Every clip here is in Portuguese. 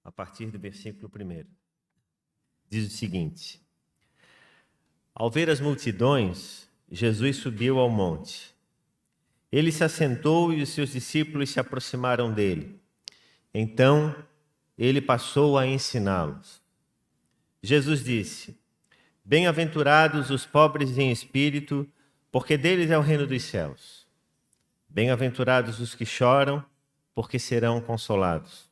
a partir do versículo 1. Diz o seguinte: Ao ver as multidões, Jesus subiu ao monte. Ele se assentou e os seus discípulos se aproximaram dele. Então, ele passou a ensiná-los. Jesus disse: Bem-aventurados os pobres em espírito, porque deles é o reino dos céus. Bem-aventurados os que choram, porque serão consolados.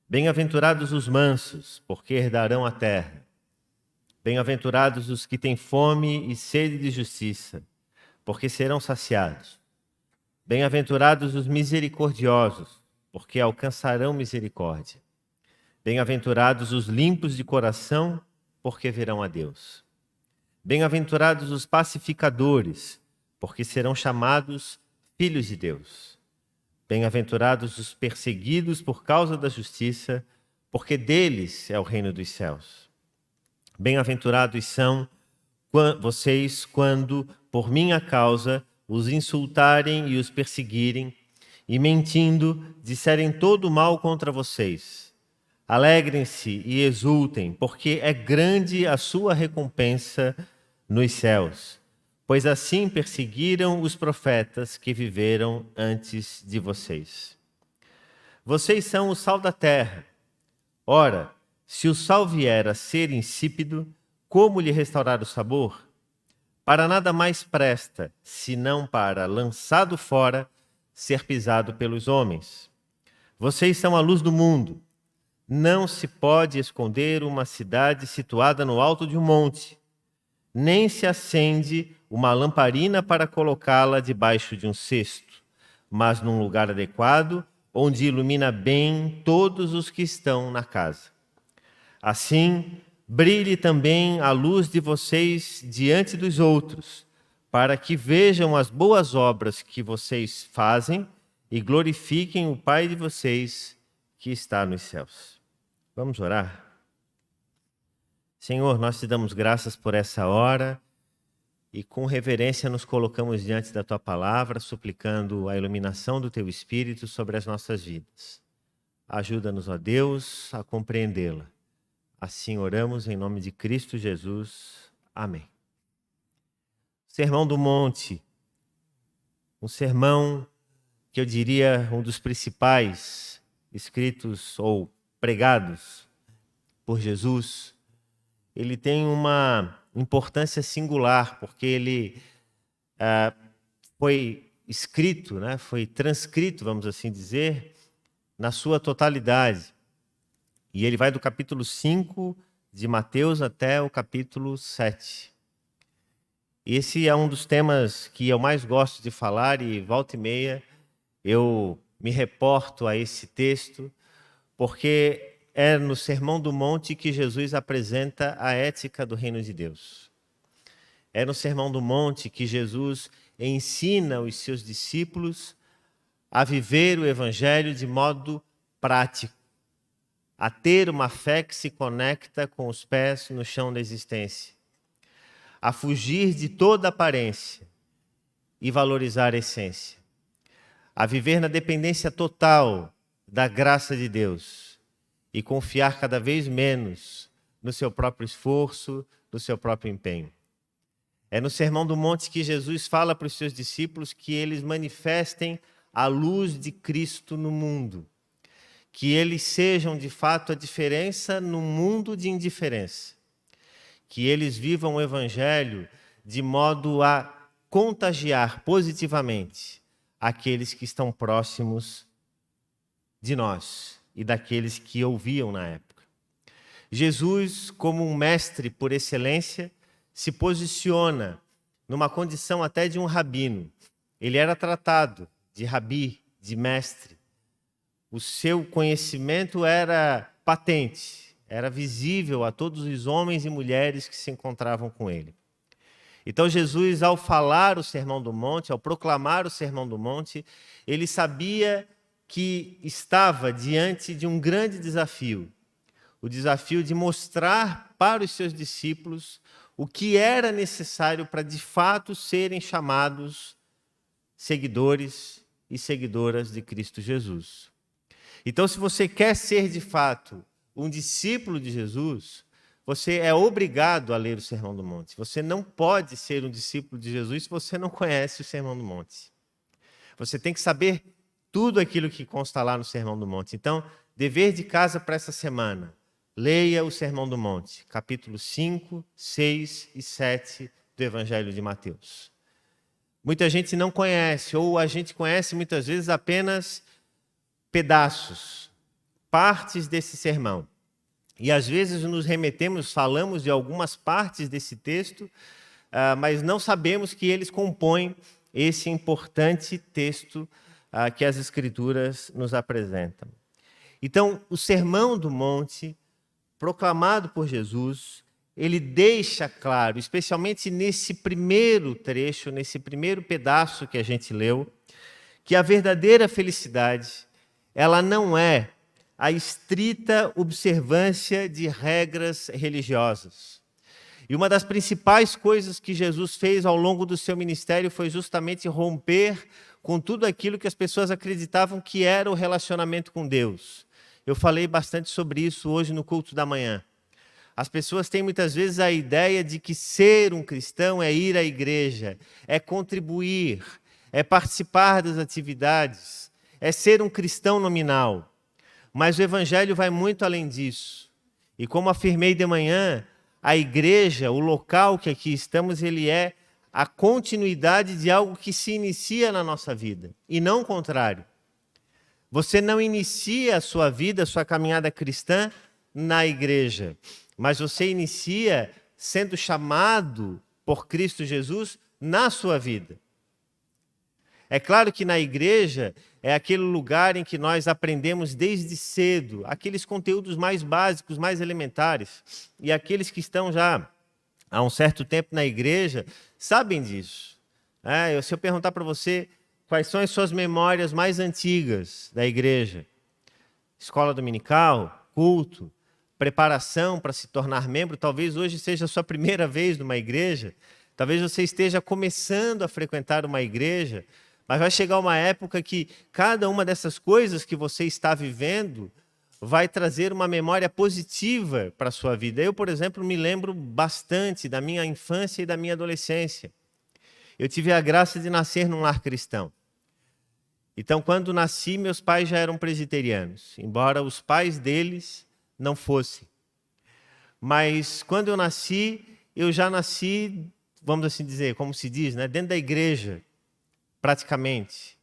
Bem-aventurados os mansos, porque herdarão a terra. Bem-aventurados os que têm fome e sede de justiça, porque serão saciados. Bem-aventurados os misericordiosos, porque alcançarão misericórdia. Bem-aventurados os limpos de coração, porque verão a Deus. Bem-aventurados os pacificadores, porque serão chamados filhos de Deus. Bem-aventurados os perseguidos por causa da justiça, porque deles é o reino dos céus. Bem-aventurados são vocês quando, por minha causa, os insultarem e os perseguirem, e mentindo, disserem todo o mal contra vocês. Alegrem-se e exultem, porque é grande a sua recompensa nos céus, pois assim perseguiram os profetas que viveram antes de vocês. Vocês são o sal da terra. Ora, se o sal vier a ser insípido, como lhe restaurar o sabor? Para nada mais presta, senão para, lançado fora, ser pisado pelos homens. Vocês são a luz do mundo. Não se pode esconder uma cidade situada no alto de um monte, nem se acende uma lamparina para colocá-la debaixo de um cesto, mas num lugar adequado, onde ilumina bem todos os que estão na casa. Assim, brilhe também a luz de vocês diante dos outros, para que vejam as boas obras que vocês fazem e glorifiquem o Pai de vocês que está nos céus. Vamos orar? Senhor, nós te damos graças por essa hora e com reverência nos colocamos diante da Tua palavra, suplicando a iluminação do Teu Espírito sobre as nossas vidas. Ajuda-nos, ó Deus, a compreendê-la. Assim oramos em nome de Cristo Jesus. Amém. Sermão do Monte, um sermão que eu diria um dos principais escritos ou pregados por Jesus. Ele tem uma importância singular, porque ele foi escrito, foi transcrito, vamos assim dizer, na sua totalidade. E ele vai do capítulo 5 de Mateus até o capítulo 7. Esse é um dos temas que eu mais gosto de falar e volta e meia eu me reporto a esse texto, porque é no Sermão do Monte que Jesus apresenta a ética do reino de Deus. É no Sermão do Monte que Jesus ensina os seus discípulos a viver o Evangelho de modo prático, a ter uma fé que se conecta com os pés no chão da existência, a fugir de toda aparência e valorizar a essência, a viver na dependência total da graça de Deus e confiar cada vez menos no seu próprio esforço, no seu próprio empenho. É no Sermão do Monte que Jesus fala para os seus discípulos que eles manifestem a luz de Cristo no mundo, que eles sejam de fato a diferença no mundo de indiferença, que eles vivam o Evangelho de modo a contagiar positivamente aqueles que estão próximos de nós e daqueles que ouviam na época. Jesus, como um mestre por excelência, se posiciona numa condição até de um rabino. Ele era tratado de rabi, de mestre. O seu conhecimento era patente, era visível a todos os homens e mulheres que se encontravam com ele. Então Jesus, ao falar o Sermão do Monte, ao proclamar o Sermão do Monte, ele sabia que estava diante de um grande desafio, o desafio de mostrar para os seus discípulos o que era necessário para de fato serem chamados seguidores e seguidoras de Cristo Jesus. Então, se você quer ser de fato um discípulo de Jesus, você é obrigado a ler o Sermão do Monte. Você não pode ser um discípulo de Jesus se você não conhece o Sermão do Monte. Você tem que saber tudo aquilo que consta lá no Sermão do Monte. Então, dever de casa para essa semana. Leia o Sermão do Monte, capítulos 5, 6 e 7 do Evangelho de Mateus. Muita gente não conhece, ou a gente conhece muitas vezes apenas pedaços, partes desse sermão. E às vezes nos remetemos, falamos de algumas partes desse texto, mas não sabemos que eles compõem esse importante texto que as Escrituras nos apresentam. Então, o Sermão do Monte, proclamado por Jesus, ele deixa claro, especialmente nesse primeiro trecho, nesse primeiro pedaço que a gente leu, que a verdadeira felicidade, ela não é a estrita observância de regras religiosas. E uma das principais coisas que Jesus fez ao longo do seu ministério foi justamente romper com tudo aquilo que as pessoas acreditavam que era o relacionamento com Deus. Eu falei bastante sobre isso hoje no culto da manhã. As pessoas têm muitas vezes a ideia de que ser um cristão é ir à igreja, é contribuir, é participar das atividades, é ser um cristão nominal. Mas o Evangelho vai muito além disso. E como afirmei de manhã, a igreja, o local que aqui estamos, ele é a continuidade de algo que se inicia na nossa vida, e não o contrário. Você não inicia a sua vida, a sua caminhada cristã na igreja, mas você inicia sendo chamado por Cristo Jesus na sua vida. É claro que na igreja é aquele lugar em que nós aprendemos desde cedo aqueles conteúdos mais básicos, mais elementares. E aqueles que estão já há um certo tempo na igreja sabem disso. Se eu perguntar para você quais são as suas memórias mais antigas da igreja, escola dominical, culto, preparação para se tornar membro, talvez hoje seja a sua primeira vez numa igreja, talvez você esteja começando a frequentar uma igreja, mas vai chegar uma época que cada uma dessas coisas que você está vivendo vai trazer uma memória positiva para a sua vida. Eu, por exemplo, me lembro bastante da minha infância e da minha adolescência. Eu tive a graça de nascer num lar cristão. Então, quando nasci, meus pais já eram presbiterianos, embora os pais deles não fossem. Mas quando eu já nasci, vamos assim dizer, como se diz, né, dentro da igreja, praticamente,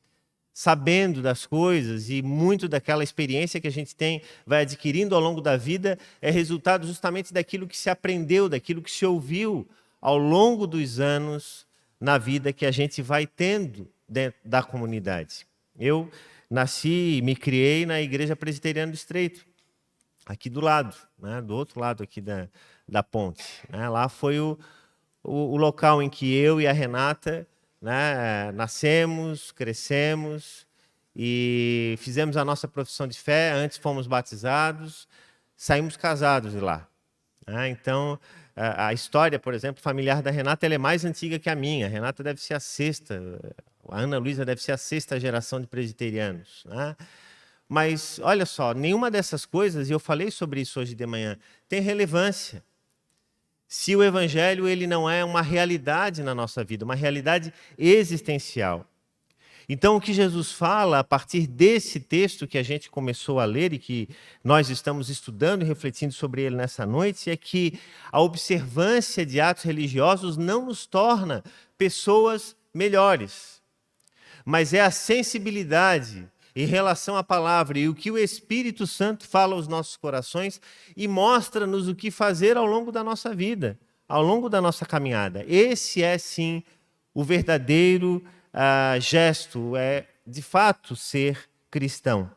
sabendo das coisas, e muito daquela experiência que a gente vai adquirindo ao longo da vida é resultado justamente daquilo que se aprendeu, daquilo que se ouviu ao longo dos anos na vida que a gente vai tendo dentro da comunidade. Eu nasci e me criei na Igreja Presbiteriana do Estreito, aqui do lado, né, do outro lado aqui da ponte. Né? Lá foi o local em que eu e a Renata, né, nascemos, crescemos e fizemos a nossa profissão de fé. Antes fomos batizados, saímos casados de lá. Né? Então, a história, por exemplo, familiar da Renata, ela é mais antiga que a minha. A Renata deve ser a sexta, a Ana Luísa deve ser a sexta geração de presbiterianos. Né? Mas, olha só, nenhuma dessas coisas, e eu falei sobre isso hoje de manhã, tem relevância se o Evangelho ele não é uma realidade na nossa vida, uma realidade existencial. Então, o que Jesus fala a partir desse texto que a gente começou a ler e que nós estamos estudando e refletindo sobre ele nessa noite, é que a observância de atos religiosos não nos torna pessoas melhores, mas é a sensibilidade em relação à palavra e o que o Espírito Santo fala aos nossos corações e mostra-nos o que fazer ao longo da nossa vida, ao longo da nossa caminhada. Esse é, sim, o verdadeiro gesto, é, de fato, ser cristão.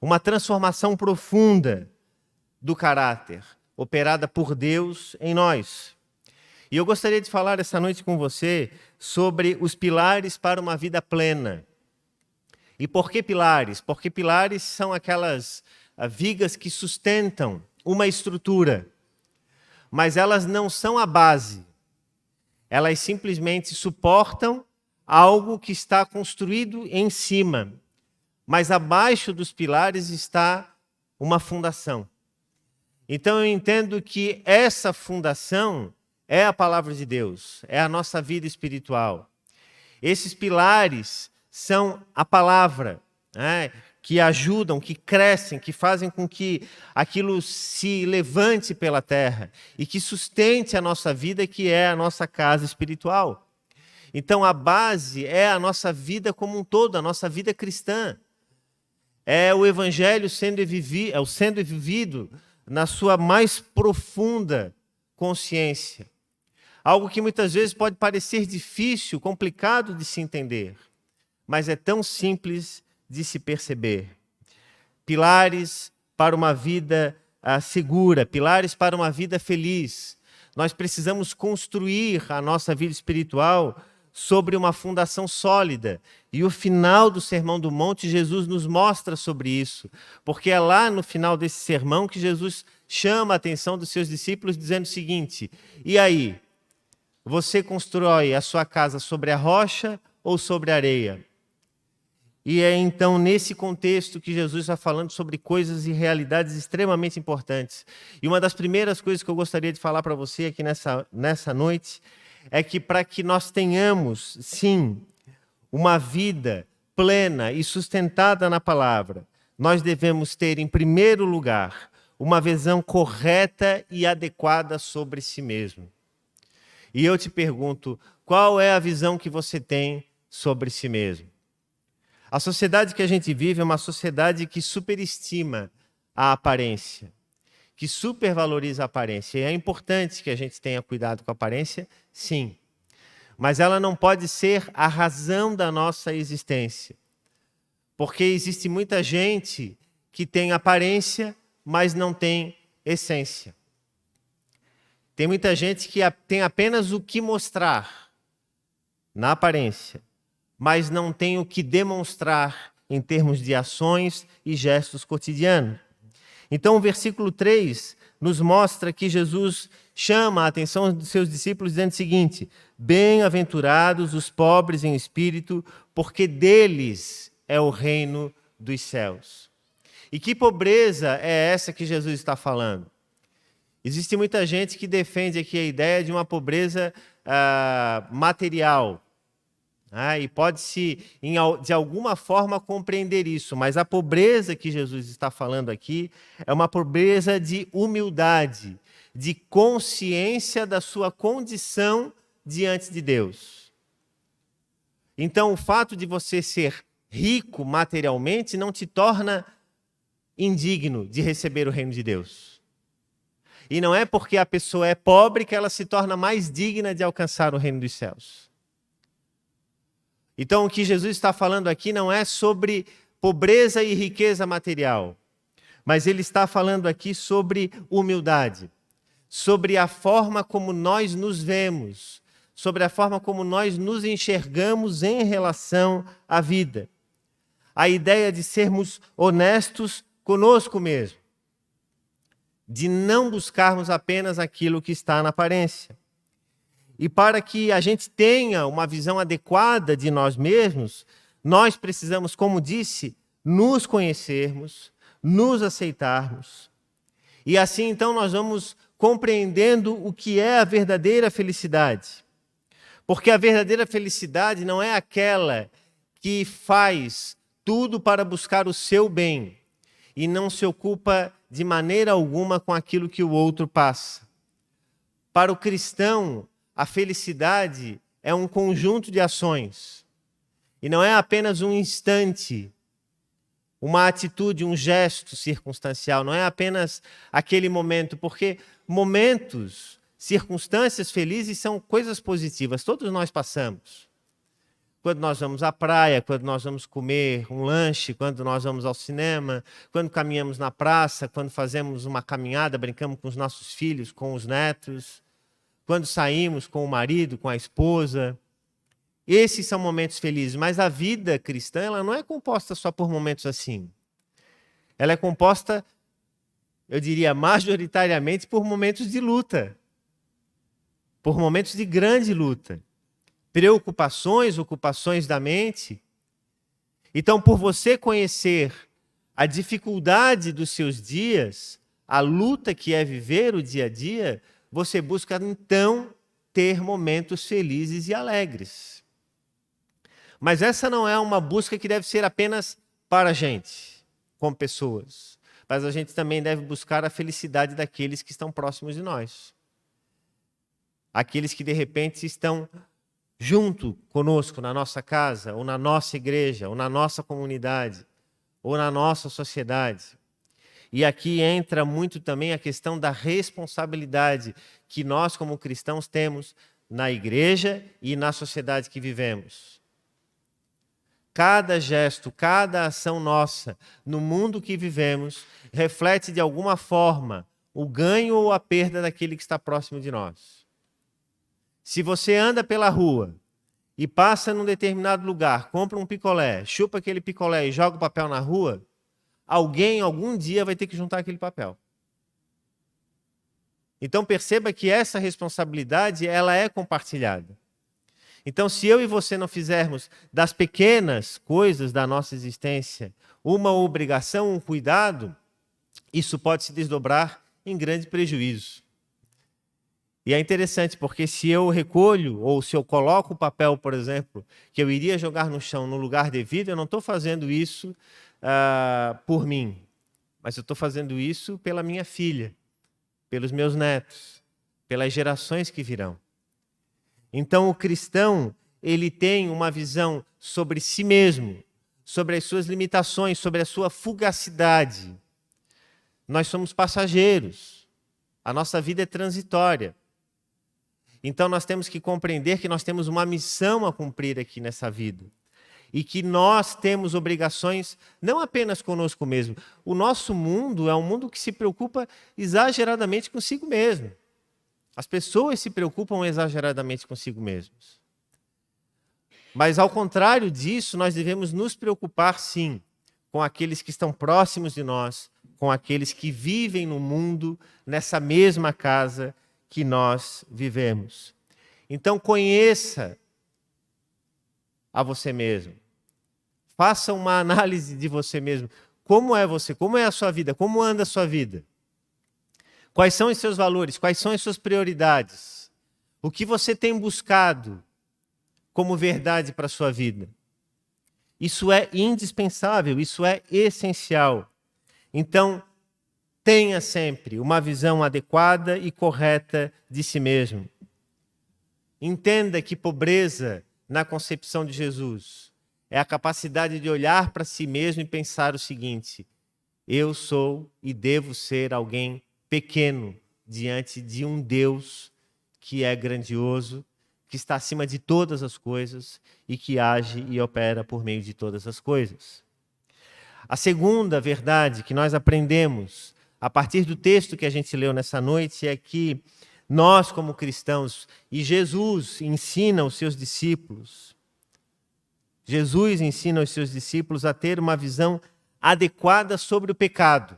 Uma transformação profunda do caráter, operada por Deus em nós. E eu gostaria de falar essa noite com você sobre os pilares para uma vida plena. E por que pilares? Porque pilares são aquelas vigas que sustentam uma estrutura, mas elas não são a base. Elas simplesmente suportam algo que está construído em cima, mas abaixo dos pilares está uma fundação. Então eu entendo que essa fundação é a palavra de Deus, é a nossa vida espiritual. Esses pilares são a palavra, né, que ajudam, que crescem, que fazem com que aquilo se levante pela terra e que sustente a nossa vida, que é a nossa casa espiritual. Então a base é a nossa vida como um todo, a nossa vida cristã. É o evangelho sendo vivido na sua mais profunda consciência. Algo que muitas vezes pode parecer difícil, complicado de se entender, mas é tão simples de se perceber. Pilares para uma vida segura, pilares para uma vida feliz. Nós precisamos construir a nossa vida espiritual sobre uma fundação sólida. E o final do Sermão do Monte, Jesus nos mostra sobre isso, porque é lá no final desse sermão que Jesus chama a atenção dos seus discípulos dizendo o seguinte: e aí? Você constrói a sua casa sobre a rocha ou sobre a areia? E é então nesse contexto que Jesus está falando sobre coisas e realidades extremamente importantes. E uma das primeiras coisas que eu gostaria de falar para você aqui nessa noite é que para que nós tenhamos, sim, uma vida plena e sustentada na palavra, nós devemos ter, em primeiro lugar, uma visão correta e adequada sobre si mesmo. E eu te pergunto, qual é a visão que você tem sobre si mesmo? A sociedade que a gente vive é uma sociedade que superestima a aparência, que supervaloriza a aparência. E é importante que a gente tenha cuidado com a aparência, sim. Mas ela não pode ser a razão da nossa existência. Porque existe muita gente que tem aparência, mas não tem essência. Tem muita gente que tem apenas o que mostrar na aparência, mas não tem o que demonstrar em termos de ações e gestos cotidianos. Então o versículo 3 nos mostra que Jesus chama a atenção dos seus discípulos dizendo o seguinte: bem-aventurados os pobres em espírito, porque deles é o reino dos céus. E que pobreza é essa que Jesus está falando? Existe muita gente que defende aqui a ideia de uma pobreza material. E pode-se, de alguma forma, compreender isso. Mas a pobreza que Jesus está falando aqui é uma pobreza de humildade, de consciência da sua condição diante de Deus. Então, o fato de você ser rico materialmente não te torna indigno de receber o reino de Deus. E não é porque a pessoa é pobre que ela se torna mais digna de alcançar o reino dos céus. Então, o que Jesus está falando aqui não é sobre pobreza e riqueza material, mas ele está falando aqui sobre humildade, sobre a forma como nós nos vemos, sobre a forma como nós nos enxergamos em relação à vida. A ideia de sermos honestos conosco mesmo, de não buscarmos apenas aquilo que está na aparência. E para que a gente tenha uma visão adequada de nós mesmos, nós precisamos, como disse, nos conhecermos, nos aceitarmos. E assim, então, nós vamos compreendendo o que é a verdadeira felicidade. Porque a verdadeira felicidade não é aquela que faz tudo para buscar o seu bem e não se ocupa de maneira alguma com aquilo que o outro passa. Para o cristão, a felicidade é um conjunto de ações. E não é apenas um instante, uma atitude, um gesto circunstancial. Não é apenas aquele momento, porque momentos, circunstâncias felizes são coisas positivas. Todos nós passamos. Quando nós vamos à praia, quando nós vamos comer um lanche, quando nós vamos ao cinema, quando caminhamos na praça, quando fazemos uma caminhada, brincamos com os nossos filhos, com os netos, quando saímos com o marido, com a esposa. Esses são momentos felizes, mas a vida cristã ela não é composta só por momentos assim. Ela é composta, eu diria, majoritariamente por momentos de luta, por momentos de grande luta. Preocupações, ocupações da mente. Então, por você conhecer a dificuldade dos seus dias, a luta que é viver o dia a dia, você busca então ter momentos felizes e alegres. Mas essa não é uma busca que deve ser apenas para a gente, como pessoas. Mas a gente também deve buscar a felicidade daqueles que estão próximos de nós. Aqueles que de repente estão junto conosco na nossa casa, ou na nossa igreja, ou na nossa comunidade, ou na nossa sociedade. E aqui entra muito também a questão da responsabilidade que nós, como cristãos, temos na igreja e na sociedade que vivemos. Cada gesto, cada ação nossa no mundo que vivemos reflete de alguma forma o ganho ou a perda daquele que está próximo de nós. Se você anda pela rua e passa num determinado lugar, compra um picolé, chupa aquele picolé e joga o papel na rua, alguém algum dia vai ter que juntar aquele papel. Então perceba que essa responsabilidade ela é compartilhada. Então, se eu e você não fizermos das pequenas coisas da nossa existência uma obrigação, um cuidado, isso pode se desdobrar em grande prejuízo. E é interessante, porque se eu recolho, ou se eu coloco o papel, por exemplo, que eu iria jogar no chão no lugar devido, eu não estou fazendo isso por mim, mas eu estou fazendo isso pela minha filha, pelos meus netos, pelas gerações que virão. Então, o cristão, ele tem uma visão sobre si mesmo, sobre as suas limitações, sobre a sua fugacidade. Nós somos passageiros. A nossa vida é transitória. Então, nós temos que compreender que nós temos uma missão a cumprir aqui nessa vida. E que nós temos obrigações não apenas conosco mesmo. O nosso mundo é um mundo que se preocupa exageradamente consigo mesmo. As pessoas se preocupam exageradamente consigo mesmos. Mas, ao contrário disso, nós devemos nos preocupar, sim, com aqueles que estão próximos de nós, com aqueles que vivem no mundo, nessa mesma casa que nós vivemos. Então, conheça a você mesmo. Faça uma análise de você mesmo. Como é você? Como é a sua vida? Como anda a sua vida? Quais são os seus valores? Quais são as suas prioridades? O que você tem buscado como verdade para a sua vida? Isso é indispensável, isso é essencial. Então, tenha sempre uma visão adequada e correta de si mesmo. Entenda que pobreza, na concepção de Jesus, é a capacidade de olhar para si mesmo e pensar o seguinte: eu sou e devo ser alguém pequeno diante de um Deus que é grandioso, que está acima de todas as coisas e que age e opera por meio de todas as coisas. A segunda verdade que nós aprendemos a partir do texto que a gente leu nessa noite é que nós, como cristãos, e Jesus ensina os seus discípulos, Jesus ensina os seus discípulos a ter uma visão adequada sobre o pecado.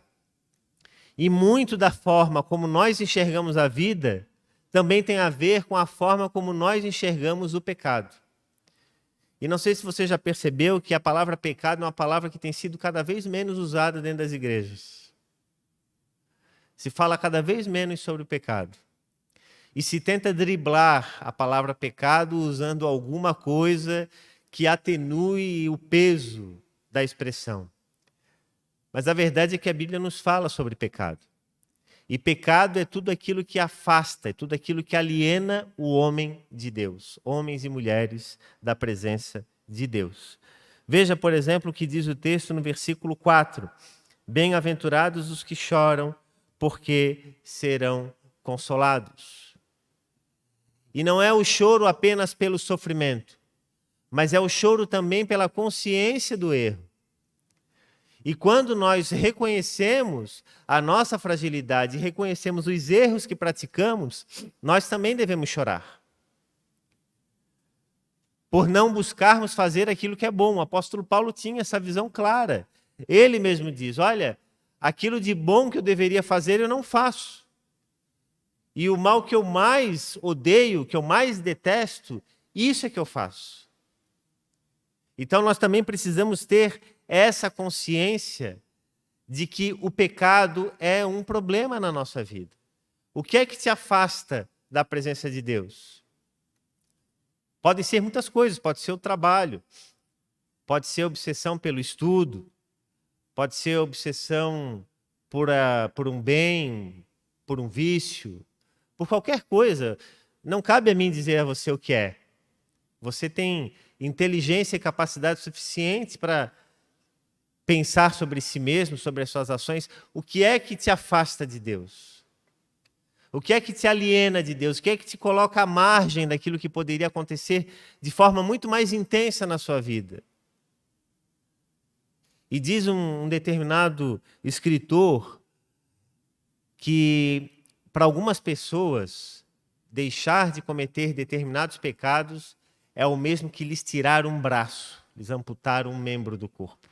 E muito da forma como nós enxergamos a vida também tem a ver com a forma como nós enxergamos o pecado. E não sei se você já percebeu que a palavra pecado é uma palavra que tem sido cada vez menos usada dentro das igrejas. Se fala cada vez menos sobre o pecado. E se tenta driblar a palavra pecado usando alguma coisa que atenue o peso da expressão. Mas a verdade é que a Bíblia nos fala sobre pecado. E pecado é tudo aquilo que afasta, é tudo aquilo que aliena o homem de Deus, homens e mulheres da presença de Deus. Veja, por exemplo, o que diz o texto no versículo 4. Bem-aventurados os que choram, porque serão consolados. E não é o choro apenas pelo sofrimento, mas é o choro também pela consciência do erro. E quando nós reconhecemos a nossa fragilidade e reconhecemos os erros que praticamos, nós também devemos chorar. Por não buscarmos fazer aquilo que é bom. O apóstolo Paulo tinha essa visão clara. Ele mesmo diz, olha, aquilo de bom que eu deveria fazer eu não faço. E o mal que eu mais odeio, que eu mais detesto, isso é que eu faço. Então nós também precisamos ter essa consciência de que o pecado é um problema na nossa vida. O que é que te afasta da presença de Deus? Podem ser muitas coisas, pode ser o trabalho, pode ser obsessão pelo estudo, pode ser obsessão por um bem, por um vício, por qualquer coisa. Não cabe a mim dizer a você o que é. Você tem inteligência e capacidade suficiente para pensar sobre si mesmo, sobre as suas ações. O que é que te afasta de Deus? O que é que te aliena de Deus? O que é que te coloca à margem daquilo que poderia acontecer de forma muito mais intensa na sua vida? E diz um determinado escritor que, para algumas pessoas, deixar de cometer determinados pecados é o mesmo que lhes tirar um braço, lhes amputar um membro do corpo.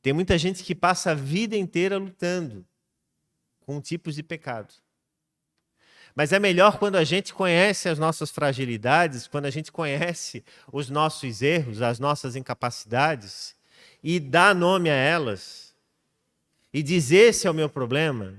Tem muita gente que passa a vida inteira lutando com tipos de pecado. Mas é melhor quando a gente conhece as nossas fragilidades, quando a gente conhece os nossos erros, as nossas incapacidades, e dá nome a elas, e diz: esse é o meu problema,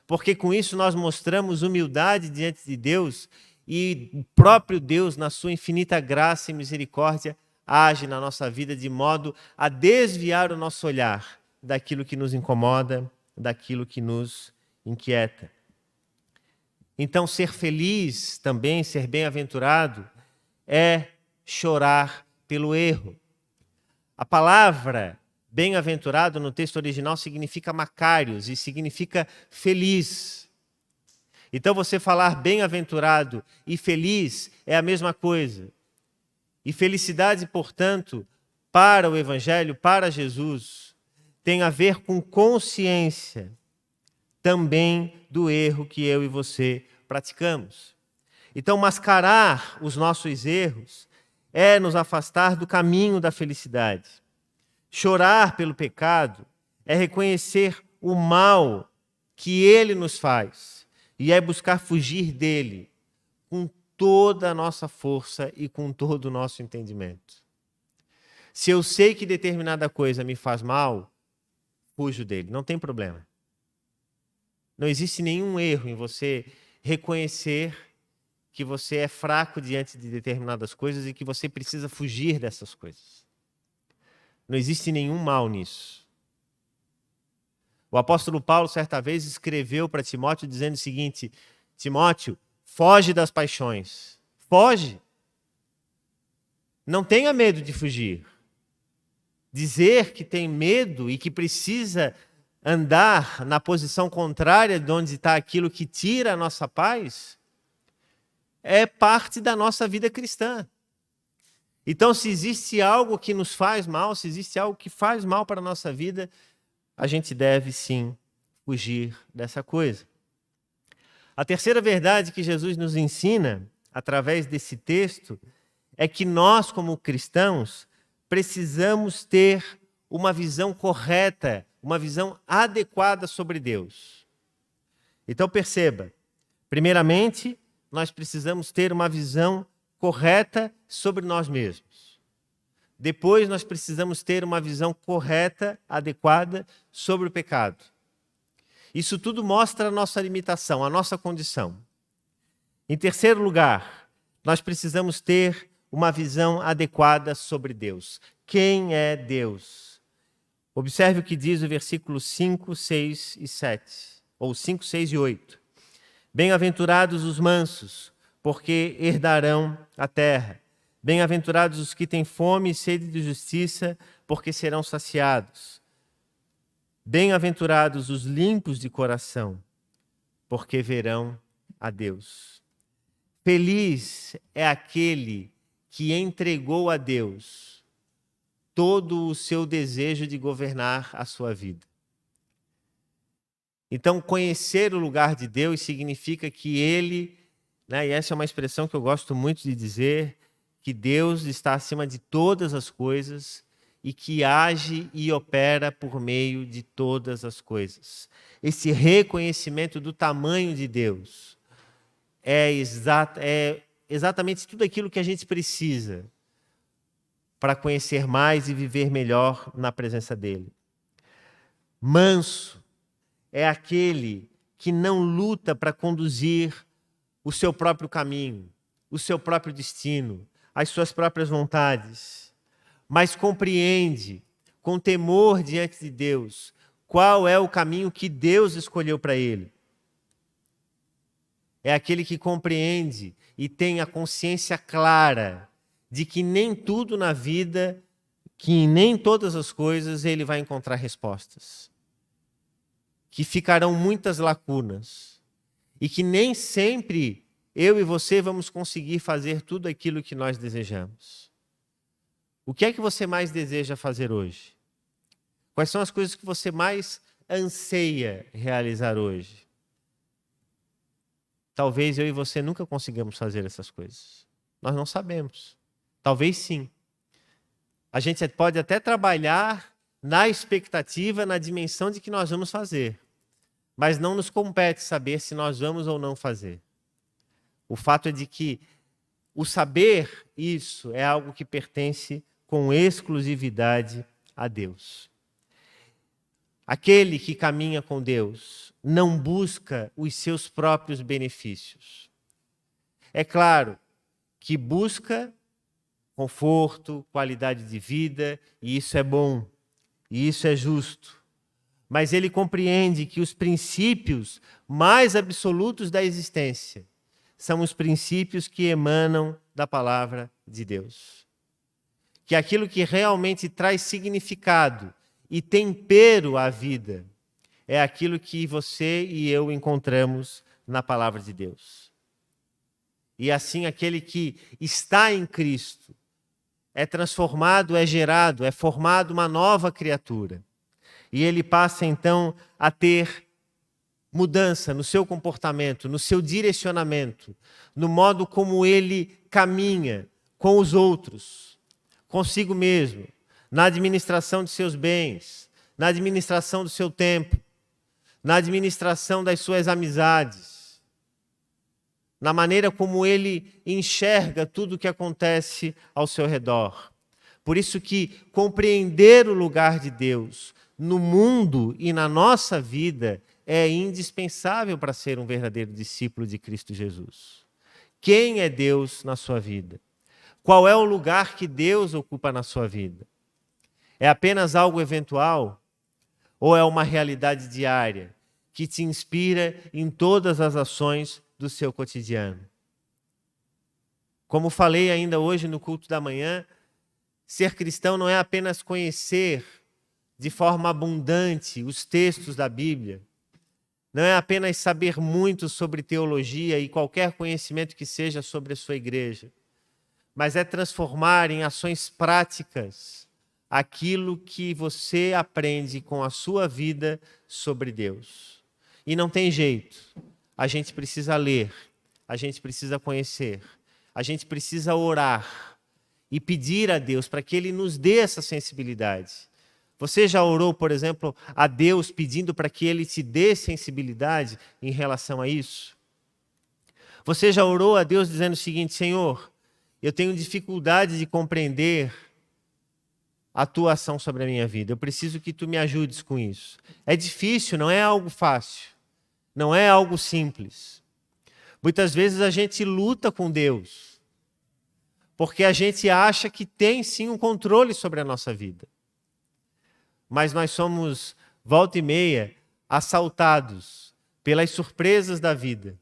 porque com isso nós mostramos humildade diante de Deus, e o próprio Deus, na sua infinita graça e misericórdia, age na nossa vida de modo a desviar o nosso olhar daquilo que nos incomoda, daquilo que nos inquieta. Então, ser feliz também, ser bem-aventurado, é chorar pelo erro. A palavra bem-aventurado no texto original significa macários e significa feliz. Então, você falar bem-aventurado e feliz é a mesma coisa. E felicidade, portanto, para o Evangelho, para Jesus, tem a ver com consciência também do erro que eu e você praticamos. Então, mascarar os nossos erros é nos afastar do caminho da felicidade. Chorar pelo pecado é reconhecer o mal que ele nos faz e é buscar fugir dele com toda a nossa força e com todo o nosso entendimento. Se eu sei que determinada coisa me faz mal, fujo dele, não tem problema. Não existe nenhum erro em você reconhecer que você é fraco diante de determinadas coisas e que você precisa fugir dessas coisas. Não existe nenhum mal nisso. O apóstolo Paulo, certa vez, escreveu para Timóteo dizendo o seguinte: Timóteo, foge das paixões. Foge. Não tenha medo de fugir. Dizer que tem medo e que precisa andar na posição contrária de onde está aquilo que tira a nossa paz é parte da nossa vida cristã. Então, se existe algo que nos faz mal, se existe algo que faz mal para a nossa vida, a gente deve sim fugir dessa coisa. A terceira verdade que Jesus nos ensina, através desse texto, é que nós, como cristãos, precisamos ter uma visão correta, uma visão adequada sobre Deus. Então, perceba, primeiramente, nós precisamos ter uma visão correta sobre nós mesmos. Depois, nós precisamos ter uma visão correta, adequada sobre o pecado. Isso tudo mostra a nossa limitação, a nossa condição. Em terceiro lugar, nós precisamos ter uma visão adequada sobre Deus. Quem é Deus? Observe o que diz o versículo 5, 6 e 7, ou 5, 6 e 8. Bem-aventurados os mansos, porque herdarão a terra. Bem-aventurados os que têm fome e sede de justiça, porque serão saciados. Bem-aventurados os limpos de coração, porque verão a Deus. Feliz é aquele que entregou a Deus todo o seu desejo de governar a sua vida. Então, conhecer o lugar de Deus significa que Ele, e essa é uma expressão que eu gosto muito de dizer, que Deus está acima de todas as coisas e que age e opera por meio de todas as coisas. Esse reconhecimento do tamanho de Deus é exatamente tudo aquilo que a gente precisa para conhecer mais e viver melhor na presença dEle. Manso é aquele que não luta para conduzir o seu próprio caminho, o seu próprio destino, as suas próprias vontades, mas compreende com temor diante de Deus qual é o caminho que Deus escolheu para ele. É aquele que compreende e tem a consciência clara de que nem tudo na vida, que em nem todas as coisas ele vai encontrar respostas. Que ficarão muitas lacunas. E que nem sempre eu e você vamos conseguir fazer tudo aquilo que nós desejamos. O que é que você mais deseja fazer hoje? Quais são as coisas que você mais anseia realizar hoje? Talvez eu e você nunca consigamos fazer essas coisas. Nós não sabemos. Talvez sim. A gente pode até trabalhar na expectativa, na dimensão de que nós vamos fazer. Mas não nos compete saber se nós vamos ou não fazer. O fato é de que o saber isso é algo que pertence com exclusividade a Deus. Aquele que caminha com Deus não busca os seus próprios benefícios. É claro que busca conforto, qualidade de vida, e isso é bom, e isso é justo. Mas ele compreende que os princípios mais absolutos da existência são os princípios que emanam da palavra de Deus. Que aquilo que realmente traz significado e tempero à vida é aquilo que você e eu encontramos na palavra de Deus. E assim aquele que está em Cristo é transformado, é gerado, é formado uma nova criatura. E ele passa então a ter mudança no seu comportamento, no seu direcionamento, no modo como ele caminha com os outros, consigo mesmo, na administração de seus bens, na administração do seu tempo, na administração das suas amizades, na maneira como ele enxerga tudo o que acontece ao seu redor. Por isso que compreender o lugar de Deus no mundo e na nossa vida é indispensável para ser um verdadeiro discípulo de Cristo Jesus. Quem é Deus na sua vida? Qual é o lugar que Deus ocupa na sua vida? É apenas algo eventual? Ou é uma realidade diária que te inspira em todas as ações do seu cotidiano? Como falei ainda hoje no culto da manhã, ser cristão não é apenas conhecer de forma abundante os textos da Bíblia, não é apenas saber muito sobre teologia e qualquer conhecimento que seja sobre a sua igreja, mas é transformar em ações práticas aquilo que você aprende com a sua vida sobre Deus. E não tem jeito, a gente precisa ler, a gente precisa conhecer, a gente precisa orar e pedir a Deus para que Ele nos dê essa sensibilidade. Você já orou, por exemplo, a Deus pedindo para que Ele te dê sensibilidade em relação a isso? Você já orou a Deus dizendo o seguinte: Senhor, eu tenho dificuldade de compreender a tua ação sobre a minha vida. Eu preciso que tu me ajudes com isso. É difícil, não é algo fácil. Não é algo simples. Muitas vezes a gente luta com Deus, porque a gente acha que tem sim um controle sobre a nossa vida. Mas nós somos, volta e meia, assaltados pelas surpresas da vida.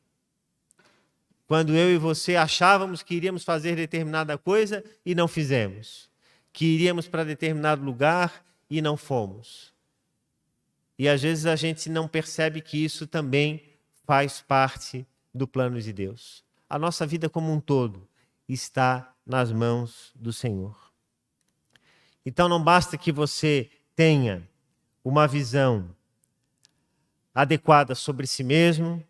Quando eu e você achávamos que iríamos fazer determinada coisa e não fizemos. Que iríamos para determinado lugar e não fomos. E às vezes a gente não percebe que isso também faz parte do plano de Deus. A nossa vida como um todo está nas mãos do Senhor. Então não basta que você tenha uma visão adequada sobre si mesmo,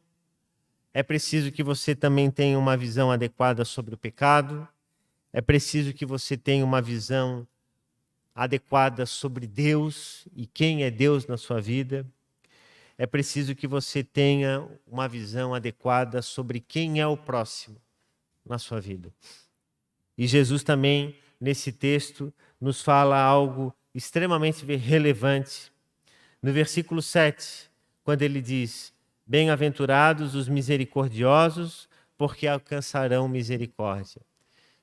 é preciso que você também tenha uma visão adequada sobre o pecado, é preciso que você tenha uma visão adequada sobre Deus e quem é Deus na sua vida. É preciso que você tenha uma visão adequada sobre quem é o próximo na sua vida. E Jesus também, nesse texto, nos fala algo extremamente relevante. No versículo 7, quando ele diz: bem-aventurados os misericordiosos, porque alcançarão misericórdia.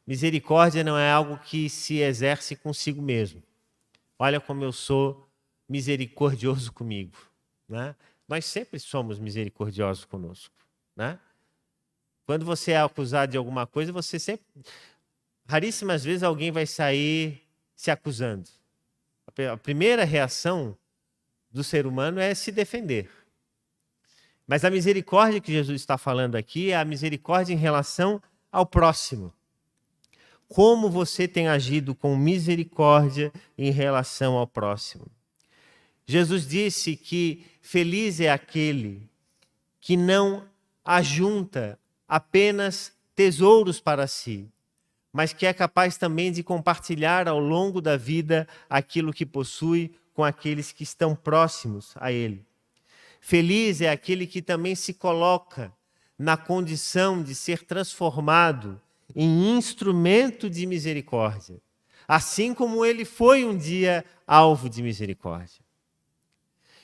Misericórdia não é algo que se exerce consigo mesmo. Olha como eu sou misericordioso comigo, né? Nós sempre somos misericordiosos conosco, né? Quando você é acusado de alguma coisa, você sempre... Raríssimas vezes alguém vai sair se acusando. A primeira reação do ser humano é se defender. Mas a misericórdia que Jesus está falando aqui é a misericórdia em relação ao próximo. Como você tem agido com misericórdia em relação ao próximo? Jesus disse que feliz é aquele que não ajunta apenas tesouros para si, mas que é capaz também de compartilhar ao longo da vida aquilo que possui com aqueles que estão próximos a ele. Feliz é aquele que também se coloca na condição de ser transformado em instrumento de misericórdia, assim como ele foi um dia alvo de misericórdia.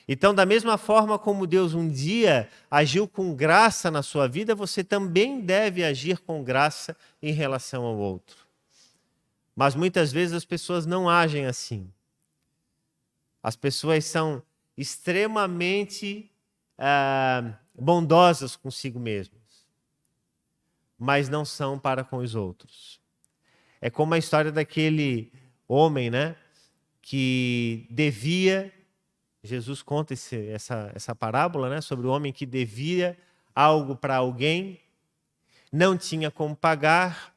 Então, da mesma forma como Deus um dia agiu com graça na sua vida, você também deve agir com graça em relação ao outro. Mas muitas vezes as pessoas não agem assim. As pessoas são extremamente bondosas consigo mesmas, mas não são para com os outros. É como a história daquele homem, né, que devia... Jesus conta essa parábola, né, sobre o homem que devia algo para alguém, não tinha como pagar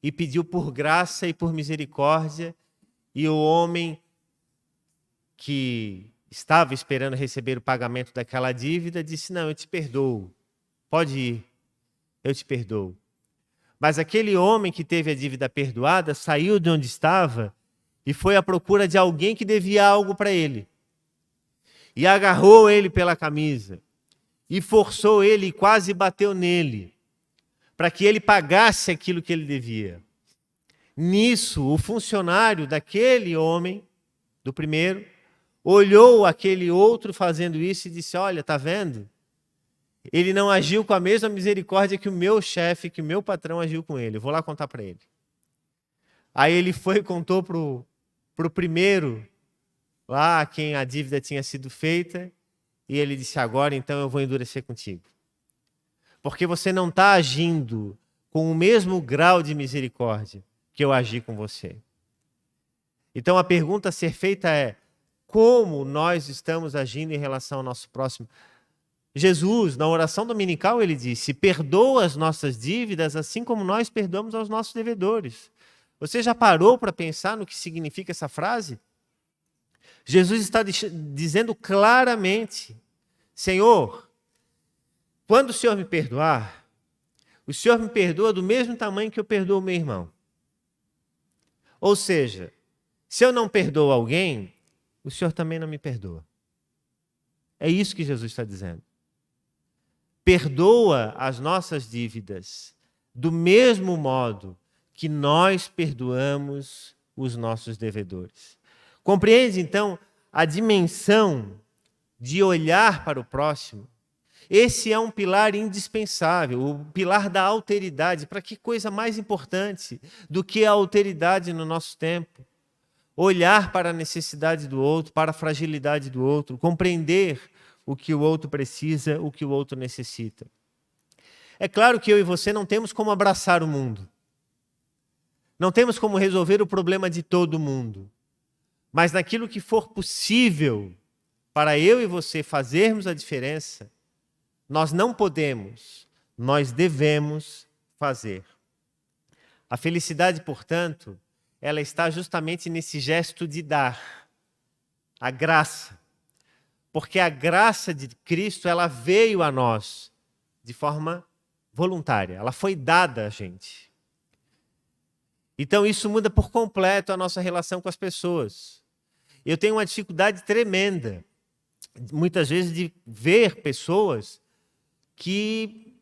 e pediu por graça e por misericórdia, e o homem que estava esperando receber o pagamento daquela dívida disse: não, eu te perdoo, pode ir, eu te perdoo. Mas aquele homem que teve a dívida perdoada saiu de onde estava e foi à procura de alguém que devia algo para ele. E agarrou ele pela camisa, e forçou ele, e quase bateu nele, para que ele pagasse aquilo que ele devia. Nisso, o funcionário daquele homem, do primeiro, olhou aquele outro fazendo isso e disse: olha, está vendo? Ele não agiu com a mesma misericórdia que o meu chefe, que o meu patrão agiu com ele. Eu vou lá contar para ele. Aí ele foi e contou para o primeiro, lá a quem a dívida tinha sido feita, e ele disse: agora então eu vou endurecer contigo. Porque você não está agindo com o mesmo grau de misericórdia que eu agi com você. Então a pergunta a ser feita é: como nós estamos agindo em relação ao nosso próximo? Jesus, na oração dominical, ele disse: perdoa as nossas dívidas assim como nós perdoamos aos nossos devedores. Você já parou para pensar no que significa essa frase? Jesus está dizendo claramente: Senhor, quando o Senhor me perdoar, o Senhor me perdoa do mesmo tamanho que eu perdoo o meu irmão. Ou seja, se eu não perdoo alguém, o Senhor também não me perdoa. É isso que Jesus está dizendo. Perdoa as nossas dívidas do mesmo modo que nós perdoamos os nossos devedores. Compreende, então, a dimensão de olhar para o próximo? Esse é um pilar indispensável, o pilar da alteridade. Para que coisa mais importante do que a alteridade no nosso tempo? Olhar para a necessidade do outro, para a fragilidade do outro, compreender o que o outro precisa, o que o outro necessita. É claro que eu e você não temos como abraçar o mundo. Não temos como resolver o problema de todo mundo. Mas naquilo que for possível para eu e você fazermos a diferença, nós não podemos, nós devemos fazer. A felicidade, portanto, ela está justamente nesse gesto de dar, a graça. Porque a graça de Cristo, ela veio a nós de forma voluntária, ela foi dada a gente. Então isso muda por completo a nossa relação com as pessoas. Eu tenho uma dificuldade tremenda, muitas vezes, de ver pessoas que,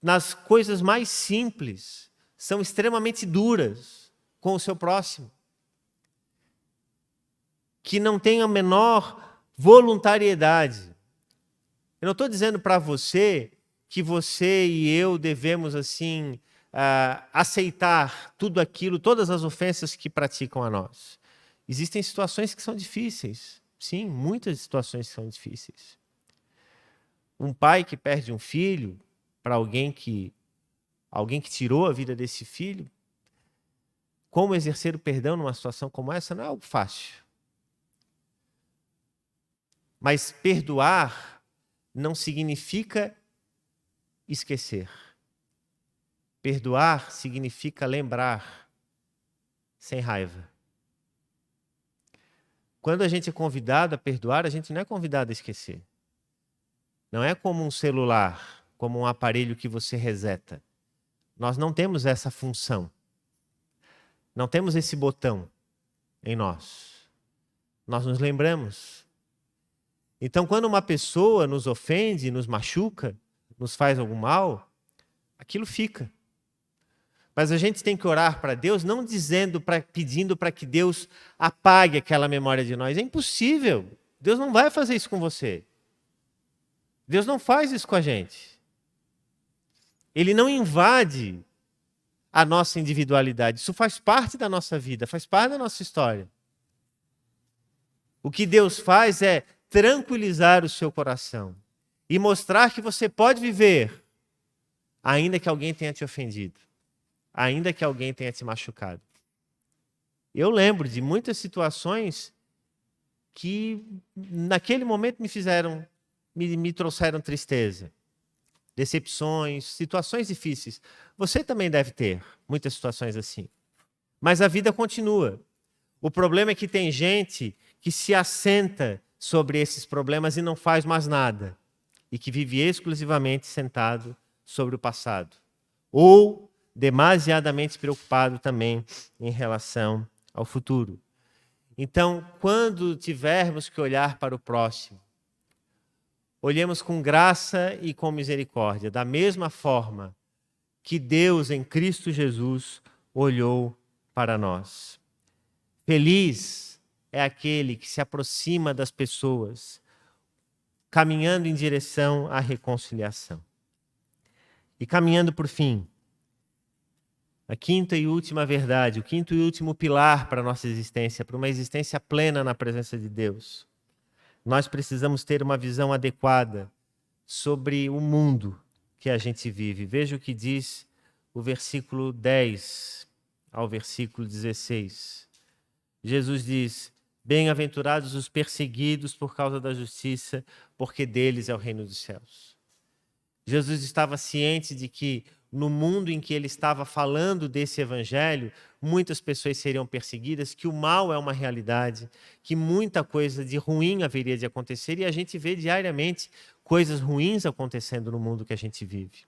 nas coisas mais simples, são extremamente duras com o seu próximo. Que não têm a menor voluntariedade. Eu não estou dizendo para você que você e eu devemos, assim, aceitar tudo aquilo, todas as ofensas que praticam a nós. Existem situações que são difíceis. Sim, muitas situações que são difíceis. Um pai que perde um filho para alguém que tirou a vida desse filho, como exercer o perdão numa situação como essa não é algo fácil. Mas perdoar não significa esquecer. Perdoar significa lembrar sem raiva. Quando a gente é convidado a perdoar, a gente não é convidado a esquecer. Não é como um celular, como um aparelho que você reseta. Nós não temos essa função. Não temos esse botão em nós. Nós nos lembramos. Então, quando uma pessoa nos ofende, nos machuca, nos faz algum mal, aquilo fica. Mas a gente tem que orar para Deus, não pedindo para que Deus apague aquela memória de nós. É impossível. Deus não vai fazer isso com você. Deus não faz isso com a gente. Ele não invade a nossa individualidade. Isso faz parte da nossa vida, faz parte da nossa história. O que Deus faz é tranquilizar o seu coração e mostrar que você pode viver, ainda que alguém tenha te ofendido, ainda que alguém tenha te machucado. Eu lembro de muitas situações que naquele momento me trouxeram tristeza, decepções, situações difíceis. Você também deve ter muitas situações assim. Mas a vida continua. O problema é que tem gente que se assenta sobre esses problemas e não faz mais nada. E que vive exclusivamente sentado sobre o passado. Ou demasiadamente preocupado também em relação ao futuro. Então, quando tivermos que olhar para o próximo, olhemos com graça e com misericórdia, da mesma forma que Deus em Cristo Jesus olhou para nós. Feliz é aquele que se aproxima das pessoas, caminhando em direção à reconciliação. E caminhando por fim, a quinta e última verdade, o quinto e último pilar para a nossa existência, para uma existência plena na presença de Deus. Nós precisamos ter uma visão adequada sobre o mundo que a gente vive. Veja o que diz o versículo 10 ao versículo 16. Jesus diz: bem-aventurados os perseguidos por causa da justiça, porque deles é o reino dos céus. Jesus estava ciente de que no mundo em que ele estava falando desse evangelho, muitas pessoas seriam perseguidas, que o mal é uma realidade, que muita coisa de ruim haveria de acontecer, e a gente vê diariamente coisas ruins acontecendo no mundo que a gente vive.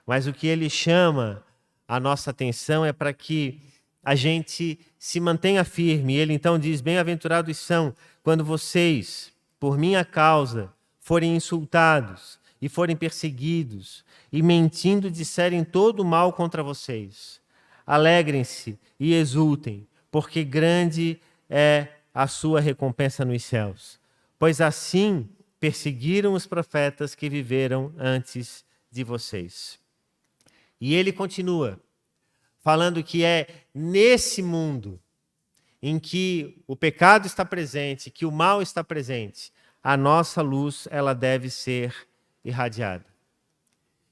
Mas o que ele chama a nossa atenção é para que a gente se mantenha firme. E ele então diz: bem-aventurados são quando vocês, por minha causa, forem insultados e forem perseguidos, e mentindo disserem todo o mal contra vocês. Alegrem-se e exultem, porque grande é a sua recompensa nos céus. Pois assim perseguiram os profetas que viveram antes de vocês. E ele continua falando que é nesse mundo em que o pecado está presente, que o mal está presente, a nossa luz ela deve ser irradiada.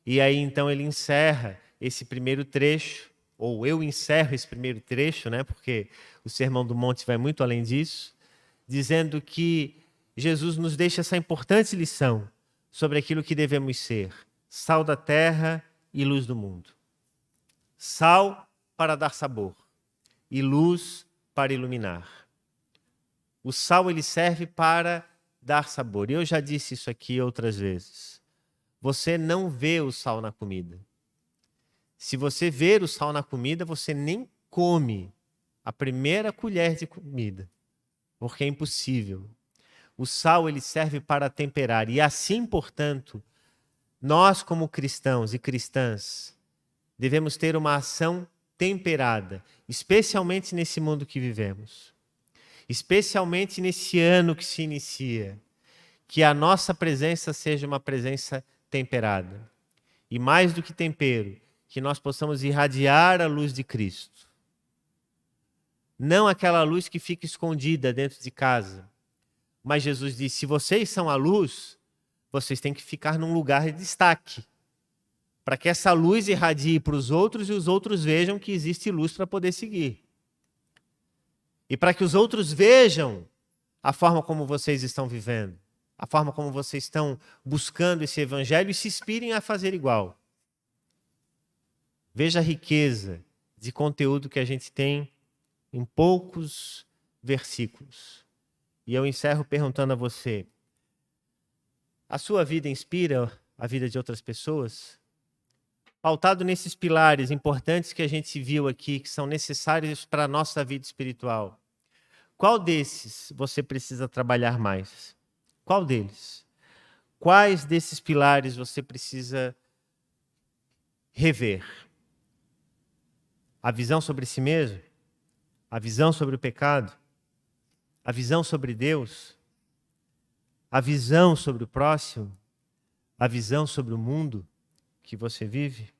E aí então ele encerra esse primeiro trecho, ou eu encerro esse primeiro trecho, né, porque o Sermão do Monte vai muito além disso, dizendo que Jesus nos deixa essa importante lição sobre aquilo que devemos ser: sal da terra e luz do mundo. Sal para dar sabor e luz para iluminar. O sal ele serve para dar sabor. E eu já disse isso aqui outras vezes. Você não vê o sal na comida. Se você ver o sal na comida, você nem come a primeira colher de comida, porque é impossível. O sal ele serve para temperar. E assim, portanto, nós como cristãos e cristãs devemos ter uma ação temperada, especialmente nesse mundo que vivemos. especialmente nesse ano que se inicia, que a nossa presença seja uma presença temperada. E mais do que tempero, que nós possamos irradiar a luz de Cristo. Não aquela luz que fica escondida dentro de casa. Mas Jesus disse, se vocês são a luz, vocês têm que ficar num lugar de destaque. Para que essa luz irradie para os outros e os outros vejam que existe luz para poder seguir. E para que os outros vejam a forma como vocês estão vivendo, a forma como vocês estão buscando esse evangelho e se inspirem a fazer igual. Veja a riqueza de conteúdo que a gente tem em poucos versículos. E eu encerro perguntando a você, a sua vida inspira a vida de outras pessoas? Pautado nesses pilares importantes que a gente viu aqui, que são necessários para a nossa vida espiritual, qual desses você precisa trabalhar mais? Qual deles? Quais desses pilares você precisa rever? A visão sobre si mesmo? A visão sobre o pecado? A visão sobre Deus? A visão sobre o próximo? A visão sobre o mundo que você vive?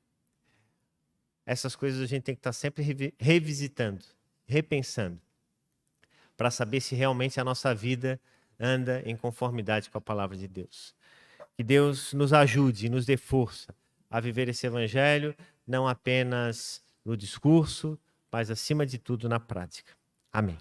Essas coisas a gente tem que estar sempre revisitando, repensando, para saber se realmente a nossa vida anda em conformidade com a palavra de Deus. Que Deus nos ajude e nos dê força a viver esse evangelho, não apenas no discurso, mas acima de tudo na prática. Amém.